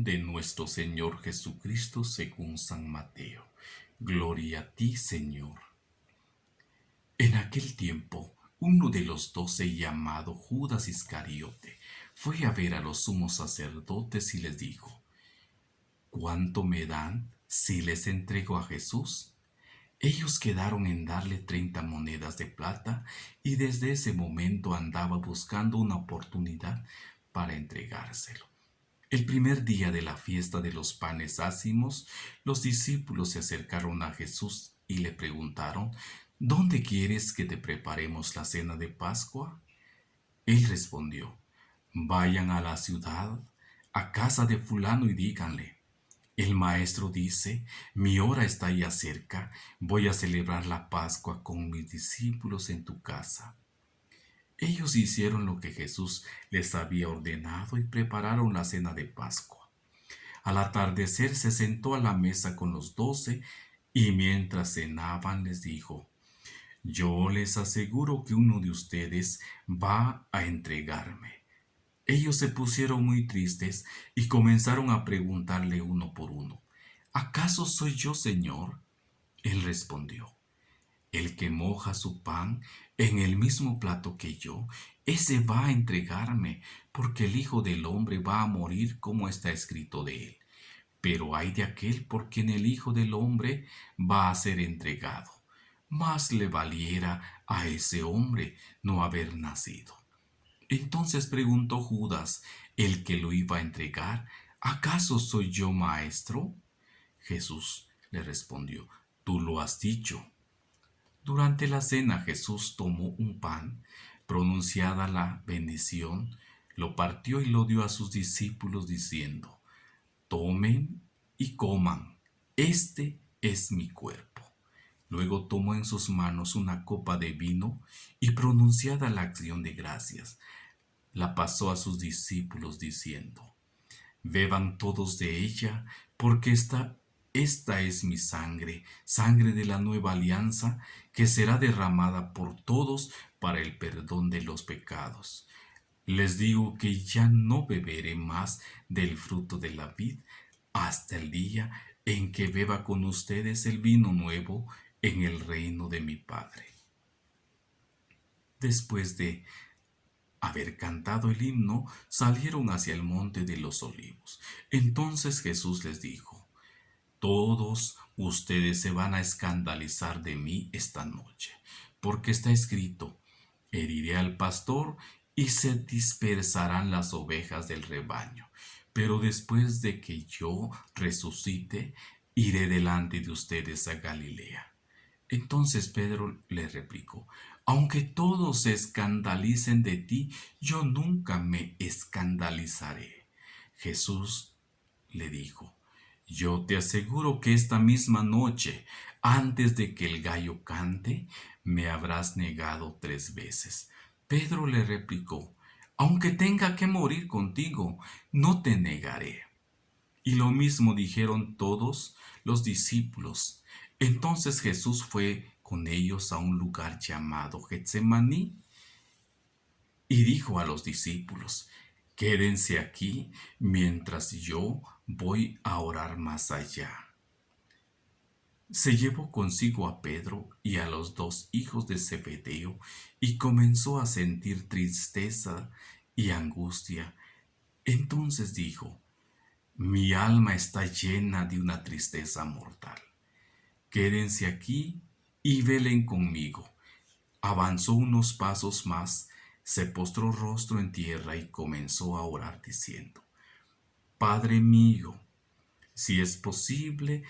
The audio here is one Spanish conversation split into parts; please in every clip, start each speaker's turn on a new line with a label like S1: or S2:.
S1: de nuestro Señor Jesucristo según San Mateo. Gloria a ti, Señor. En aquel tiempo, uno de los 12, llamado Judas Iscariote, fue a ver a los sumos sacerdotes y les dijo: ¿Cuánto me dan si les entrego a Jesús? Ellos quedaron en darle 30 monedas de plata, y desde ese momento andaba buscando una oportunidad para entregárselo. El primer día de la fiesta de los panes ácimos, los discípulos se acercaron a Jesús y le preguntaron: ¿Dónde quieres que te preparemos la cena de Pascua? Él respondió: Vayan a la ciudad, a casa de fulano, y díganle: el maestro dice, mi hora está ya cerca, voy a celebrar la Pascua con mis discípulos en tu casa. Ellos hicieron lo que Jesús les había ordenado y prepararon la cena de Pascua. Al atardecer se sentó a la mesa con los 12, y mientras cenaban les dijo: Yo les aseguro que uno de ustedes va a entregarme. Ellos se pusieron muy tristes y comenzaron a preguntarle uno por uno: ¿Acaso soy yo, Señor? Él respondió: El que moja su pan en el mismo plato que yo, ese va a entregarme, porque el Hijo del Hombre va a morir como está escrito de él. Pero ay de aquel por quien el Hijo del Hombre va a ser entregado. Más le valiera a ese hombre no haber nacido. Entonces preguntó Judas, el que lo iba a entregar: ¿Acaso soy yo, maestro? Jesús le respondió: Tú lo has dicho. Durante la cena Jesús tomó un pan, pronunciada la bendición, lo partió y lo dio a sus discípulos diciendo: Tomen y coman, este es mi cuerpo. Luego tomó en sus manos una copa de vino y, pronunciada la acción de gracias, la pasó a sus discípulos diciendo: Beban todos de ella, porque esta es mi sangre, sangre de la nueva alianza, que será derramada por todos para el perdón de los pecados. Les digo que ya no beberé más del fruto de la vid hasta el día en que beba con ustedes el vino nuevo en el reino de mi Padre. Después de haber cantado el himno, salieron hacia el monte de los olivos. Entonces Jesús les dijo: Todos ustedes se van a escandalizar de mí esta noche, porque está escrito: heriré al pastor y se dispersarán las ovejas del rebaño. Pero después de que yo resucite, iré delante de ustedes a Galilea. Entonces Pedro le replicó: Aunque todos se escandalicen de ti, yo nunca me escandalizaré. Jesús le dijo: Yo te aseguro que esta misma noche, antes de que el gallo cante, me habrás negado 3 veces. Pedro le replicó: Aunque tenga que morir contigo, no te negaré. Y lo mismo dijeron todos los discípulos. Entonces Jesús fue con ellos a un lugar llamado Getsemaní y dijo a los discípulos: Quédense aquí mientras yo voy a orar más allá. Se llevó consigo a Pedro y a los 2 hijos de Zebedeo y comenzó a sentir tristeza y angustia. Entonces dijo: Mi alma está llena de una tristeza mortal. Quédense aquí y velen conmigo. Avanzó unos pasos más, se postró rostro en tierra y comenzó a orar diciendo: Padre mío, si es posible,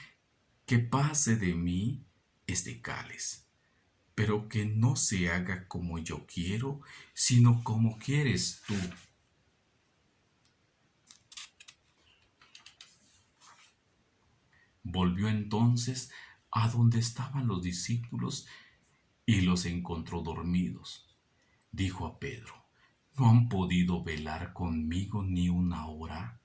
S1: que pase de mí este cáliz, pero que no se haga como yo quiero, sino como quieres tú. Volvió entonces a donde estaban los discípulos y los encontró dormidos. Dijo a Pedro: ¿No han podido velar conmigo ni una hora?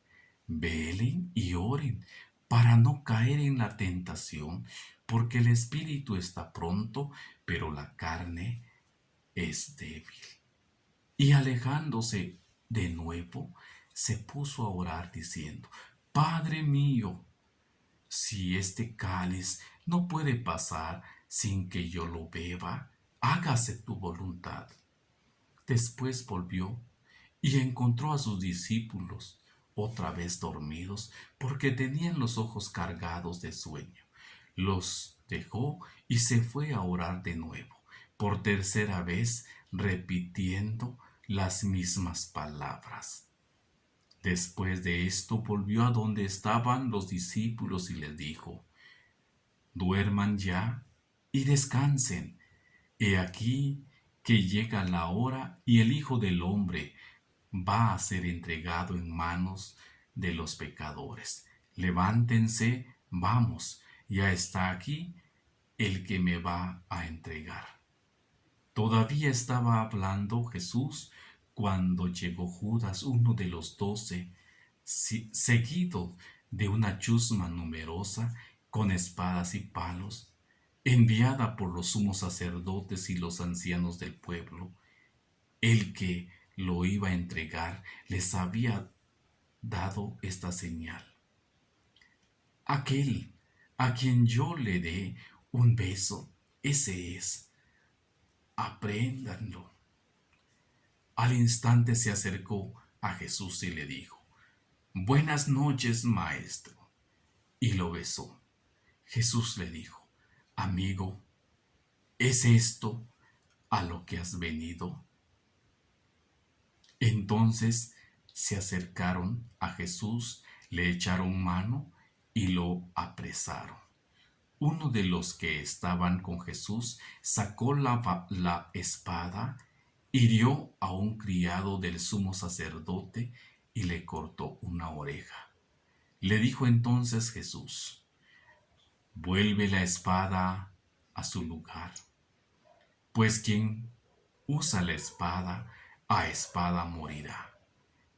S1: Velen y oren para no caer en la tentación, porque el espíritu está pronto, pero la carne es débil. Y alejándose de nuevo, se puso a orar diciendo: Padre mío, si este cáliz no puede pasar sin que yo lo beba, hágase tu voluntad. Después volvió y encontró a sus discípulos otra vez dormidos porque tenían los ojos cargados de sueño. Los dejó y se fue a orar de nuevo, por tercera vez repitiendo las mismas palabras. Después de esto volvió a donde estaban los discípulos y les dijo: duerman ya y descansen. He aquí que llega la hora y el Hijo del Hombre va a ser entregado en manos de los pecadores. Levántense, vamos, ya está aquí el que me va a entregar. Todavía estaba hablando Jesús cuando llegó Judas, uno de los 12, seguido de una chusma numerosa con espadas y palos, enviada por los sumos sacerdotes y los ancianos del pueblo. El que lo iba a entregar les había dado esta señal: aquel a quien yo le dé un beso, ese es, apréndanlo. Al instante se acercó a Jesús y le dijo: buenas noches, maestro. Y lo besó. Jesús le dijo: amigo, ¿es esto a lo que has venido? Entonces se acercaron a Jesús, le echaron mano y lo apresaron. Uno de los que estaban con Jesús sacó la espada, hirió a un criado del sumo sacerdote y le cortó una oreja. Le dijo entonces Jesús: vuelve la espada a su lugar, pues quien usa la espada, a espada morirá.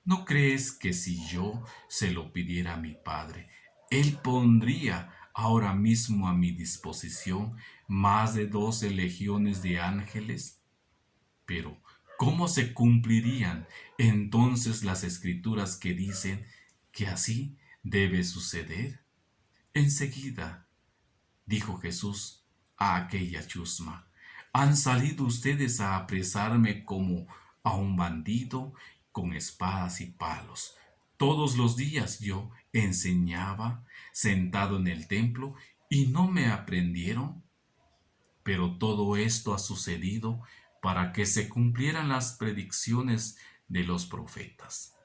S1: ¿No crees que si yo se lo pidiera a mi Padre, Él pondría ahora mismo a mi disposición más de 12 legiones de ángeles? Pero, ¿cómo se cumplirían entonces las escrituras que dicen que así debe suceder? Enseguida dijo Jesús a aquella chusma: han salido ustedes a apresarme como a un bandido con espadas y palos. Todos los días yo enseñaba sentado en el templo y no me aprendieron. Pero todo esto ha sucedido para que se cumplieran las predicciones de los profetas.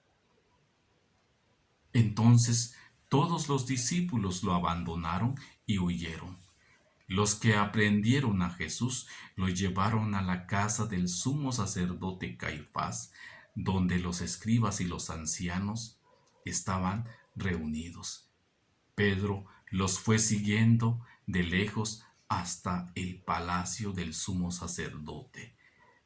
S1: Entonces todos los discípulos lo abandonaron y huyeron. Los que aprendieron a Jesús lo llevaron a la casa del sumo sacerdote Caifás, donde los escribas y los ancianos estaban reunidos. Pedro los fue siguiendo de lejos hasta el palacio del sumo sacerdote.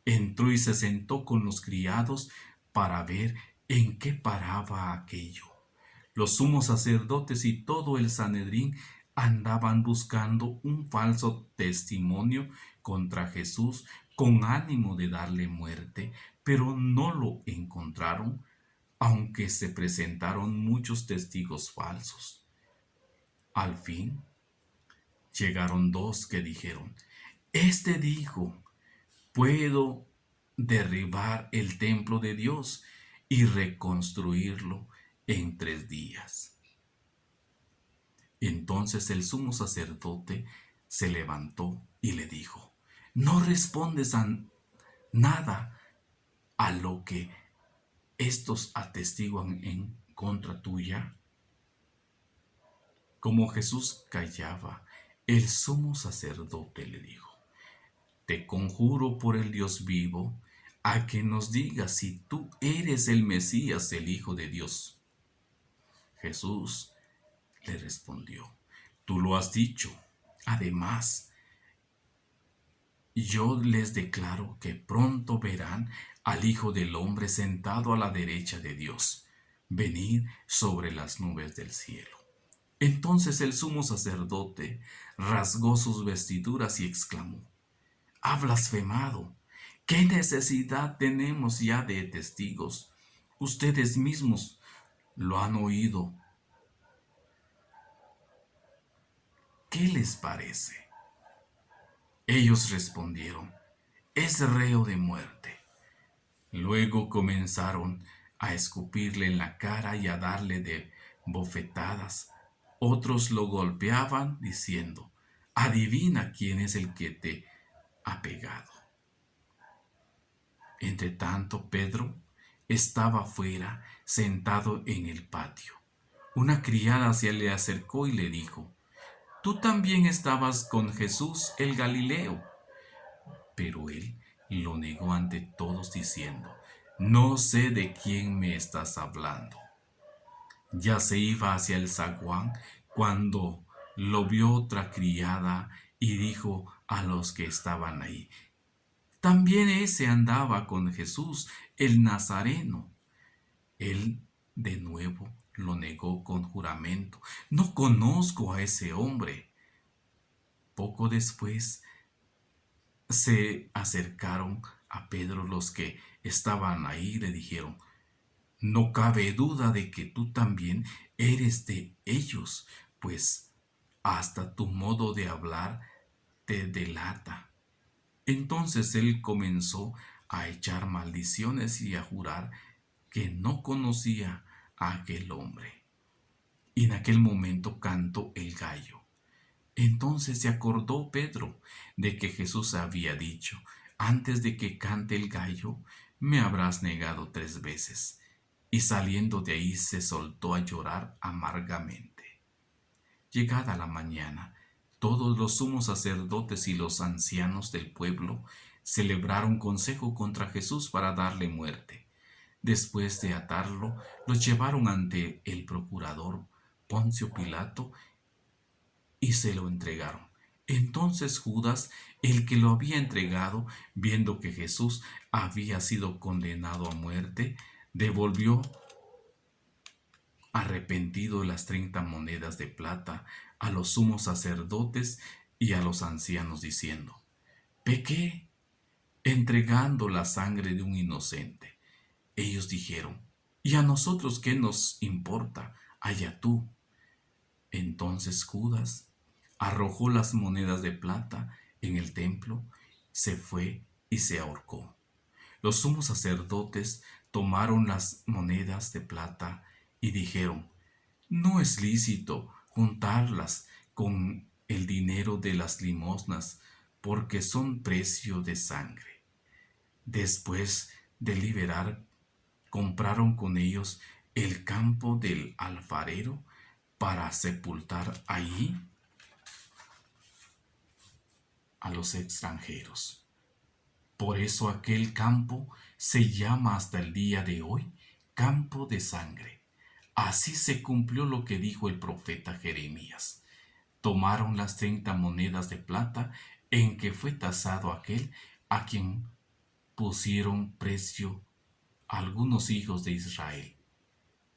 S1: Entró y se sentó con los criados para ver en qué paraba aquello. Los sumos sacerdotes y todo el Sanedrín andaban buscando un falso testimonio contra Jesús con ánimo de darle muerte, pero no lo encontraron, aunque se presentaron muchos testigos falsos. Al fin llegaron dos que dijeron: este dijo, puedo derribar el templo de Dios y reconstruirlo en 3 días. Entonces el sumo sacerdote se levantó y le dijo: ¿no respondes a nada a lo que estos atestiguan en contra tuya? Como Jesús callaba, el sumo sacerdote le dijo: te conjuro por el Dios vivo, a que nos digas si tú eres el Mesías, el Hijo de Dios. Jesús le respondió: tú lo has dicho. Además, yo les declaro que pronto verán al Hijo del Hombre sentado a la derecha de Dios, venir sobre las nubes del cielo. Entonces el sumo sacerdote rasgó sus vestiduras y exclamó: ha blasfemado. ¿Qué necesidad tenemos ya de testigos? Ustedes mismos lo han oído. ¿qué les parece? Ellos respondieron, es reo de muerte. Luego comenzaron a escupirle en la cara y a darle de bofetadas. Otros lo golpeaban diciendo, adivina quién es el que te ha pegado. Entre tanto, Pedro estaba fuera, sentado en el patio. Una criada se le acercó y le dijo, tú también estabas con Jesús el Galileo. Pero él lo negó ante todos diciendo, no sé de quién me estás hablando. Ya se iba hacia el zaguán cuando lo vio otra criada y dijo a los que estaban ahí, también ese andaba con Jesús el Nazareno. Él de nuevo lo negó con juramento, no conozco a ese hombre. Poco después se acercaron a Pedro los que estaban ahí y le dijeron, no cabe duda de que tú también eres de ellos, pues hasta tu modo de hablar te delata. Entonces él comenzó a echar maldiciones y a jurar que no conocía a aquel hombre. Y en aquel momento cantó el gallo. Entonces se acordó Pedro de que Jesús había dicho, antes de que cante el gallo, me habrás negado 3 veces. Y saliendo de ahí se soltó a llorar amargamente. Llegada la mañana, todos los sumos sacerdotes y los ancianos del pueblo celebraron consejo contra Jesús para darle muerte. Después de atarlo, lo llevaron ante el procurador Poncio Pilato y se lo entregaron. Entonces Judas, el que lo había entregado, viendo que Jesús había sido condenado a muerte, devolvió arrepentido las 30 monedas de plata a los sumos sacerdotes y a los ancianos, diciendo, pequé entregando la sangre de un inocente. Ellos dijeron, ¿y a nosotros qué nos importa? Allá tú. Entonces Judas arrojó las monedas de plata en el templo, se fue y se ahorcó. Los sumos sacerdotes tomaron las monedas de plata y dijeron, no es lícito juntarlas con el dinero de las limosnas, porque son precio de sangre. Después de liberar, compraron con ellos el campo del alfarero para sepultar allí a los extranjeros. Por eso aquel campo se llama hasta el día de hoy campo de sangre. Así se cumplió lo que dijo el profeta Jeremías. Tomaron las 30 monedas de plata en que fue tasado aquel a quien pusieron precio algunos hijos de Israel,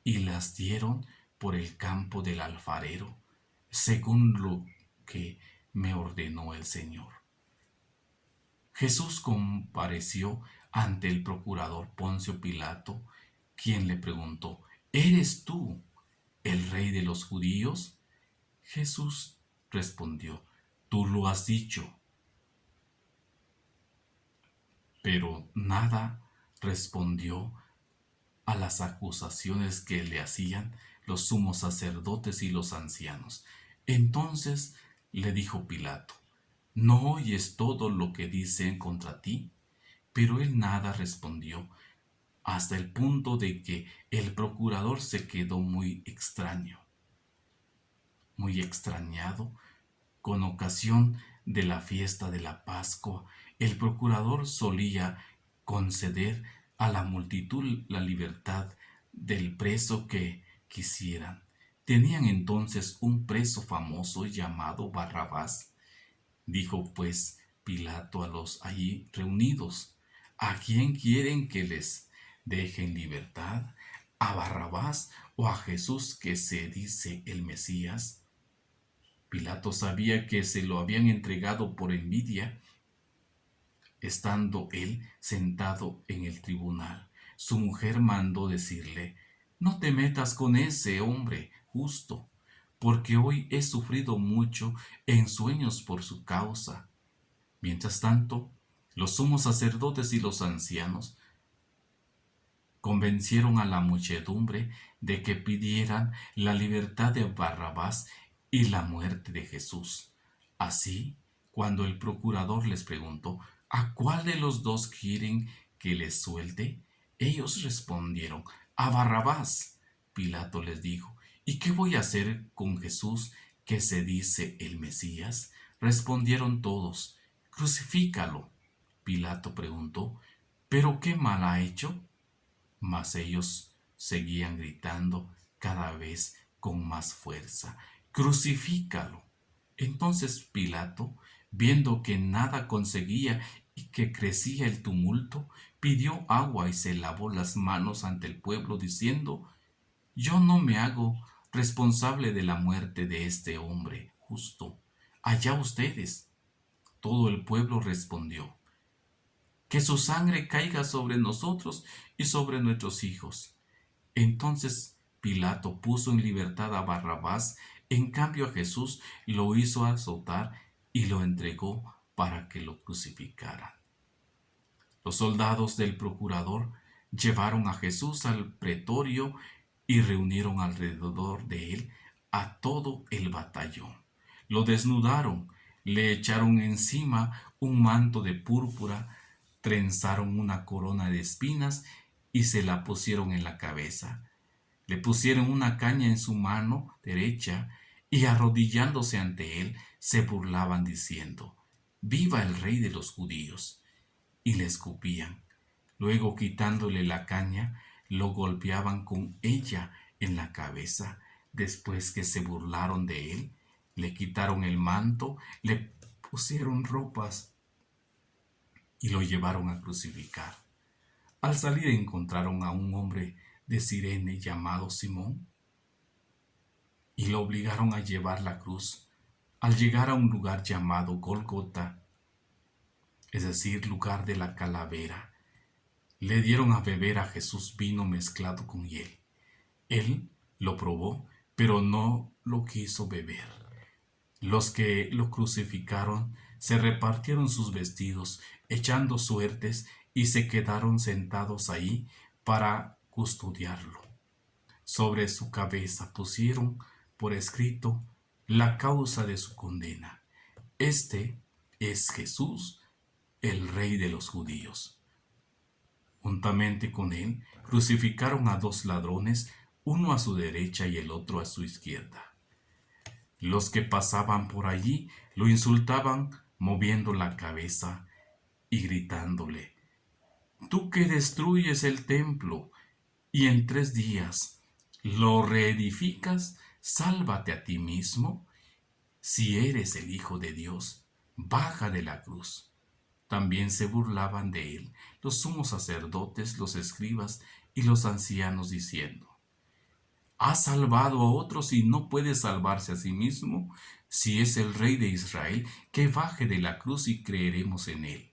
S1: y las dieron por el campo del alfarero, según lo que me ordenó el Señor. Jesús compareció ante el procurador Poncio Pilato, quien le preguntó, ¿eres tú el rey de los judíos? Jesús respondió, tú lo has dicho. Pero nada respondió a las acusaciones que le hacían los sumos sacerdotes y los ancianos. Entonces le dijo Pilato, ¿no oyes todo lo que dicen contra ti? Pero él nada respondió, hasta el punto de que el procurador se quedó muy extrañado. Con ocasión de la fiesta de la Pascua, el procurador solía conceder a la multitud la libertad del preso que quisieran. Tenían entonces un preso famoso llamado Barrabás. Dijo pues Pilato a los allí reunidos, ¿a quién quieren que les deje en libertad? ¿A Barrabás o a Jesús, que se dice el Mesías? Pilato sabía que se lo habían entregado por envidia. Estando él sentado en el tribunal, su mujer mandó decirle, no te metas con ese hombre justo, porque hoy he sufrido mucho en sueños por su causa. Mientras tanto, los sumos sacerdotes y los ancianos convencieron a la muchedumbre de que pidieran la libertad de Barrabás y la muerte de Jesús. Así, cuando el procurador les preguntó a cuál de los dos quieren que les suelte, ellos respondieron a Barrabás. Pilato les dijo: ¿Y qué voy a hacer con Jesús, que se dice el Mesías? Respondieron todos: Crucifícalo. Pilato preguntó: ¿Pero qué mal ha hecho? Mas ellos seguían gritando cada vez con más fuerza: ¡Crucifícalo! Entonces Pilato, viendo que nada conseguía y que crecía el tumulto, pidió agua y se lavó las manos ante el pueblo, diciendo: Yo no me hago responsable de la muerte de este hombre justo. Allá ustedes. Todo el pueblo respondió: Que su sangre caiga sobre nosotros y sobre nuestros hijos. Entonces Pilato puso en libertad a Barrabás, en cambio a Jesús lo hizo azotar y lo entregó para que lo crucificaran. Los soldados del procurador llevaron a Jesús al pretorio y reunieron alrededor de él a todo el batallón. Lo desnudaron, le echaron encima un manto de púrpura, trenzaron una corona de espinas y se la pusieron en la cabeza. Le pusieron una caña en su mano derecha y arrodillándose ante él se burlaban diciendo: «¡Viva el rey de los judíos!» Y le escupían. Luego, quitándole la caña, lo golpeaban con ella en la cabeza. Después que se burlaron de él, le quitaron el manto, le pusieron ropas y lo llevaron a crucificar. Al salir encontraron a un hombre de Cirene llamado Simón y lo obligaron a llevar la cruz. Al llegar a un lugar llamado Golgota, es decir, lugar de la calavera, le dieron a beber a Jesús vino mezclado con hiel. Él lo probó, pero no lo quiso beber. Los que lo crucificaron se repartieron sus vestidos, echando suertes, y se quedaron sentados ahí para custodiarlo. Sobre su cabeza pusieron por escrito la causa de su condena: Este es Jesús, el Rey de los judíos. Juntamente con él crucificaron a dos ladrones, uno a su derecha y el otro a su izquierda. Los que pasaban por allí lo insultaban moviendo la cabeza y gritándole: «Tú que destruyes el templo y en 3 días lo reedificas, sálvate a ti mismo. Si eres el Hijo de Dios, baja de la cruz». También se burlaban de él los sumos sacerdotes, los escribas y los ancianos, diciendo: «Ha salvado a otros y no puede salvarse a sí mismo. Si es el Rey de Israel, que baje de la cruz y creeremos en él.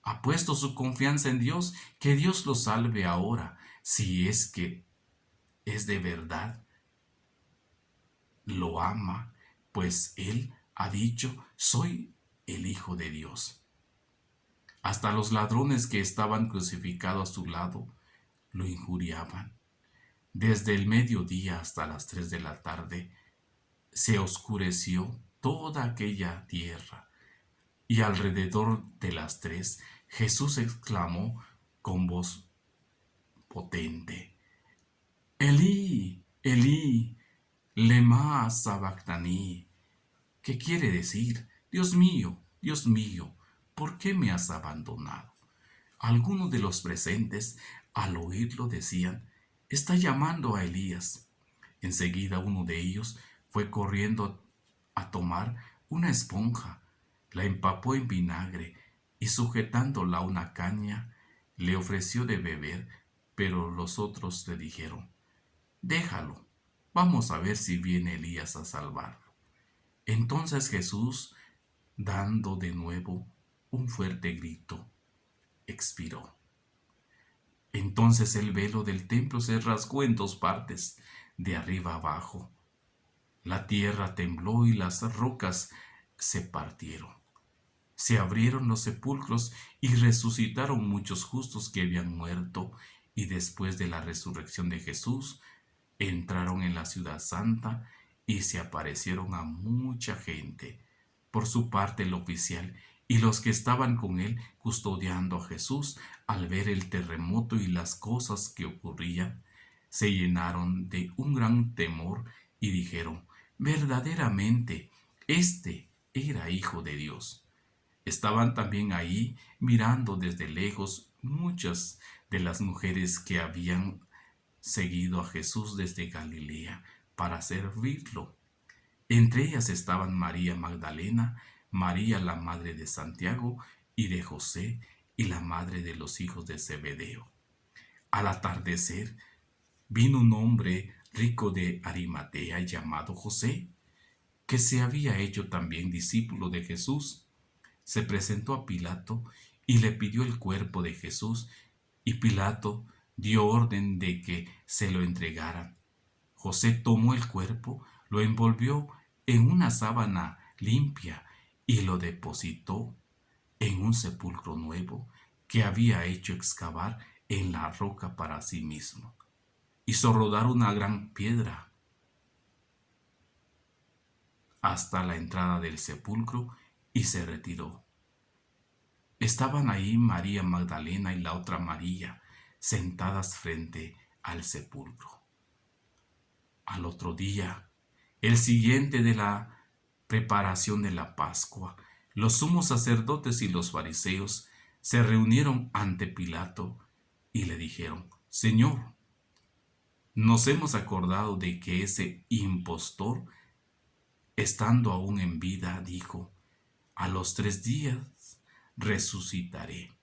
S1: Ha puesto su confianza en Dios, que Dios lo salve ahora, si es que es de verdad. Lo ama, pues él ha dicho: soy el Hijo de Dios». Hasta los ladrones que estaban crucificados a su lado lo injuriaban. Desde el mediodía hasta las 3 de la tarde se oscureció toda aquella tierra, y alrededor de las 3 Jesús exclamó con voz potente: «Elí, Elí, lema sabactani», que quiere decir: Dios mío, ¿por qué me has abandonado? Algunos de los presentes, al oírlo, decían: «Está llamando a Elías». Enseguida uno de ellos fue corriendo a tomar una esponja, la empapó en vinagre y, sujetándola a una caña, le ofreció de beber, pero los otros le dijeron: «Déjalo, vamos a ver si viene Elías a salvarlo». Entonces Jesús, dando de nuevo un fuerte grito, expiró. Entonces el velo del templo se rasgó en 2 partes, de arriba abajo. La tierra tembló y las rocas se partieron. Se abrieron los sepulcros y resucitaron muchos justos que habían muerto, y después de la resurrección de Jesús, entraron en la ciudad santa y se aparecieron a mucha gente. Por su parte, el oficial y los que estaban con él custodiando a Jesús, al ver el terremoto y las cosas que ocurrían, se llenaron de un gran temor y dijeron: verdaderamente, este era Hijo de Dios. Estaban también ahí mirando desde lejos muchas de las mujeres que habían seguido a Jesús desde Galilea para servirlo. Entre ellas estaban María Magdalena, María la madre de Santiago y de José, y la madre de los hijos de Zebedeo. Al atardecer, vino un hombre rico de Arimatea llamado José, que se había hecho también discípulo de Jesús. Se presentó a Pilato y le pidió el cuerpo de Jesús, y Pilato dio orden de que se lo entregaran. José tomó el cuerpo, lo envolvió en una sábana limpia y lo depositó en un sepulcro nuevo que había hecho excavar en la roca para sí mismo. Hizo rodar una gran piedra hasta la entrada del sepulcro y se retiró. Estaban ahí María Magdalena y la otra María, sentadas frente al sepulcro. Al otro día, el siguiente de la preparación de la Pascua, los sumos sacerdotes y los fariseos se reunieron ante Pilato y le dijeron: Señor, nos hemos acordado de que ese impostor, estando aún en vida, dijo: a los 3 días resucitaré.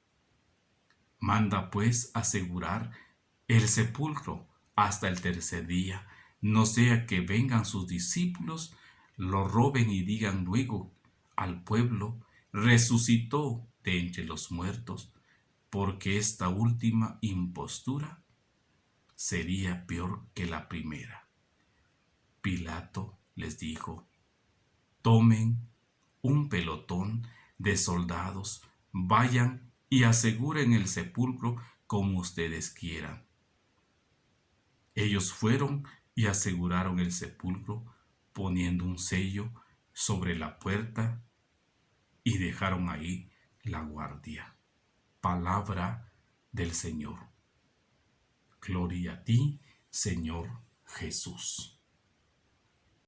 S1: Manda pues asegurar el sepulcro hasta el tercer día, no sea que vengan sus discípulos, lo roben y digan luego al pueblo: resucitó de entre los muertos, porque esta última impostura sería peor que la primera. Pilato les dijo: tomen un pelotón de soldados, vayan y aseguren el sepulcro como ustedes quieran. Ellos fueron y aseguraron el sepulcro, poniendo un sello sobre la puerta, y dejaron ahí la guardia. Palabra del Señor. Gloria a ti, Señor Jesús.